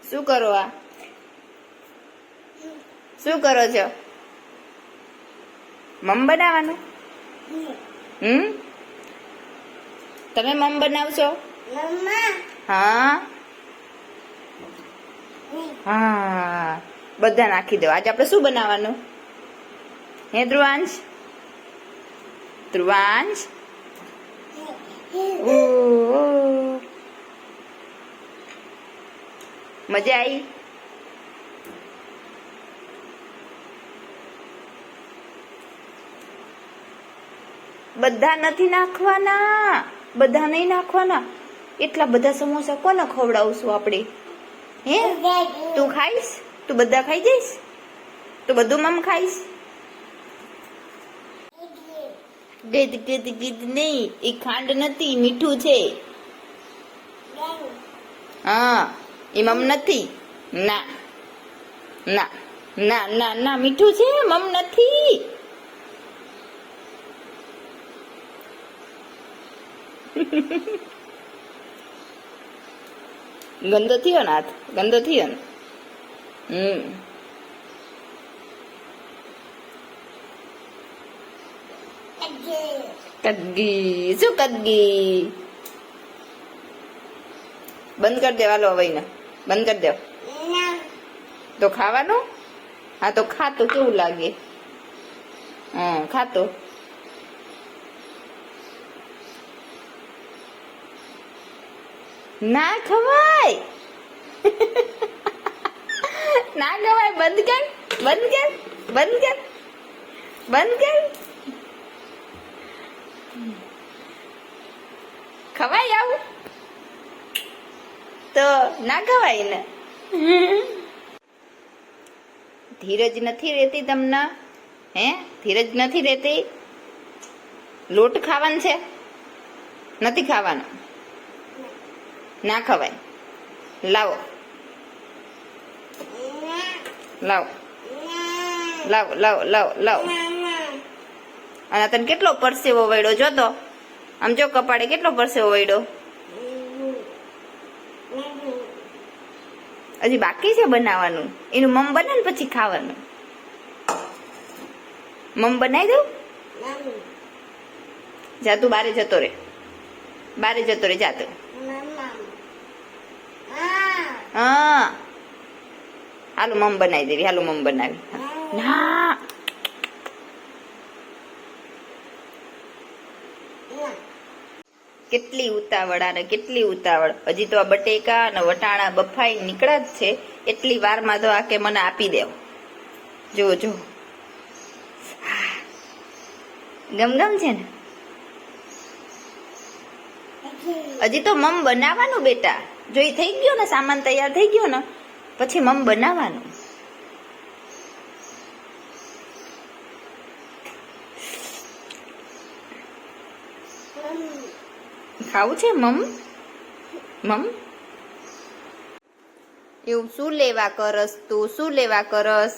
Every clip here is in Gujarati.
શું કરો આ? શું કરો છો? મમ બનાવવાનું? તમે મમ બનાવશો? હા હા, બધા નાખી દો. આજે આપણે શું બનાવવાનું? હે ધ્રુવાંશ? ધ્રુવાંશ, મજા આવી? બધા નથી નાખવાના, બધા નહીં નાખવાના. એટલા બધા સમોસા કોને ખવડાવશું આપણે? હે, તું ખાઈશ? તું બધા ખાઈ જઈશ? તું બધું મમ ખાઈશ? ગીત ગીત ગીત નહીં, એ ખાંડ નથી, મીઠું છે. હા, એ મમ નથી. ના ના ના ના ના, મીઠું છે, મમ નથી. ગંદો થયો ને હાથ? ગંદો થયો ને? કદગી, શું કદગી? બંધ કરી દે વાલો હવે ને, બંધ કરી દે. તો ખાવાનું? હા તો ખાતો કેવું લાગે? ખાતો. ના ખવાય. ના ખવાય. બંધ કર, બંધ કર, બંધ કર, બંધ કર. ખવાય આવું તો ના ખવાય ને. ધીરજ નથી રહેતી તમને? હે, ધીરજ નથી રહેતી? લોટ ખાવાનું છે? નથી ખાવાનું? ના ખવાય. લાવો લાવો લાવો લાવો લાવો લાવો. અને તને કેટલો પરસેવો વળ્યો જો તો, આમ જો કપાળે કેટલો પરસેવો વળ્યો. હજી બાકી છે બનાવવાનું. એનું મમ બને ને પછી ખાવાનું. મમ બનાવી દઉં? જા તું બારે જતો રે, બારે જતો રે જા તું. હા, હાલો મમ બનાવી દેવી. હાલો મમ બનાવી. ના, કેટલી ઉતાવળ આને, કેટલી ઉતાવળ. હજી તો આ બટેકા અને વટાણા બફાઈ નીકળ્યા જ છે. એટલી વારમાં તો આ કે મને આપી દેવ. જો જો, ગમગમ છે ને? હજી તો મમ બનાવવાનું બેટા. જો એ થઈ ગયો ને, સામાન તૈયાર થઈ ગયો ને, પછી મમ બનાવવાનું. ખાવું છે મમ? મમ એવું શું લેવા કરસ તું? શું લેવા કરસ?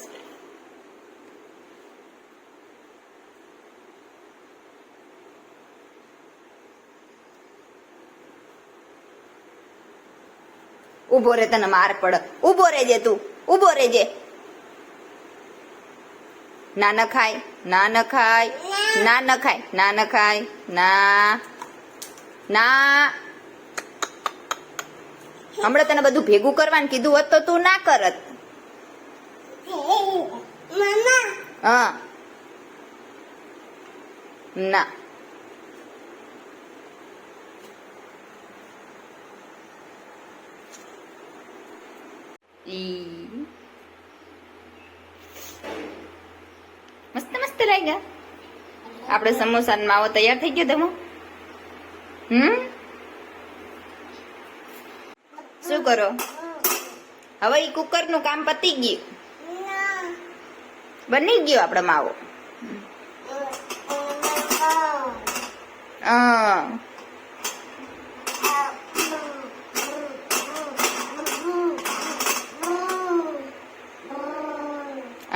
ઉભો રે, તને માર પડે. ઉભો રેજે તું, ઉભો રેજે. ના ન ખાય, ના ન ખાય, ના ન ખાય, ના ન ખાય, ના ના. હમણાં તને બધું ભેગું કરવાનું કીધું હોત તો તું ના કરત. હા, ના. મસ્ત મસ્ત લાગ્યા. આપણે સમોસા માવો તૈયાર થઈ ગયો. તમે શું કરો હવે? ઈ કુકર નું કામ પતી ગયું. બની ગયો આપડે માવો.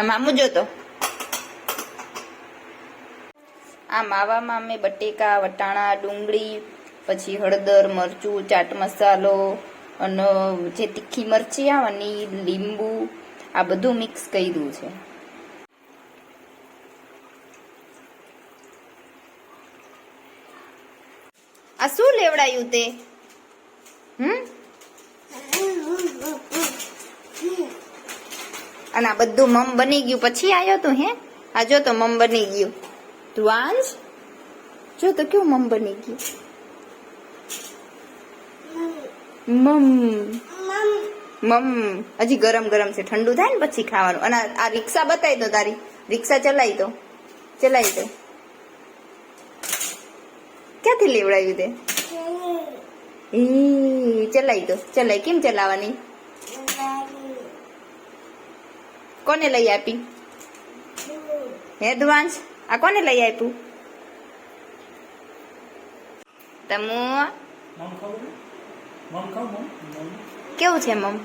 મામુ જોતો. આ માવામાં અમે બટેકા, વટાણા, ડુંગળી, પછી હળદર, મરચું, ચાટ મસાલો, અને જે તીખી મરચી આવે ને ઈ, લીંબુ આ બધું મિક્સ કર્યું છે. આ શું લેવડાયું તે? અને આ બધું મમ બની ગયું પછી આવ્યો તું? હે, આ જો તો મમ બની ગયું. ધ્રુવાંશ જો તો કેવું મમ બની ગયું. મમ હજી ગરમ ગરમ છે, ઠંડુ થાય ને પછી ખાવાનું. અને આ રિક્ષા બતાવી દો તારી, રિક્ષા ચલાવી દો. ક્યાંથી લેવડાવ્યું તે? ચલાવી દો. ચલાય કેમ ચલાવવાની? કોને લઈ આપી? હે ધ્રુવાંશ, આ કોને લઈ આપ્યું? તમુ કેવું છે મમ?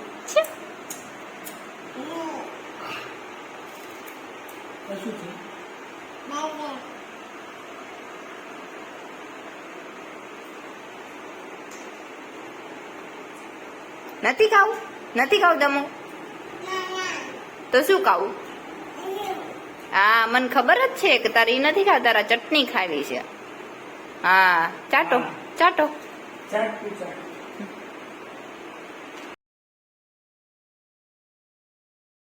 નથી ખાવું? નથી ખાવું તમુ? તો શું ખાવું? હા, મને ખબર જ છે કે તારી નથી ખાવ, તારા ચટણી ખાવી છે. હા, ચાટો ચાટો.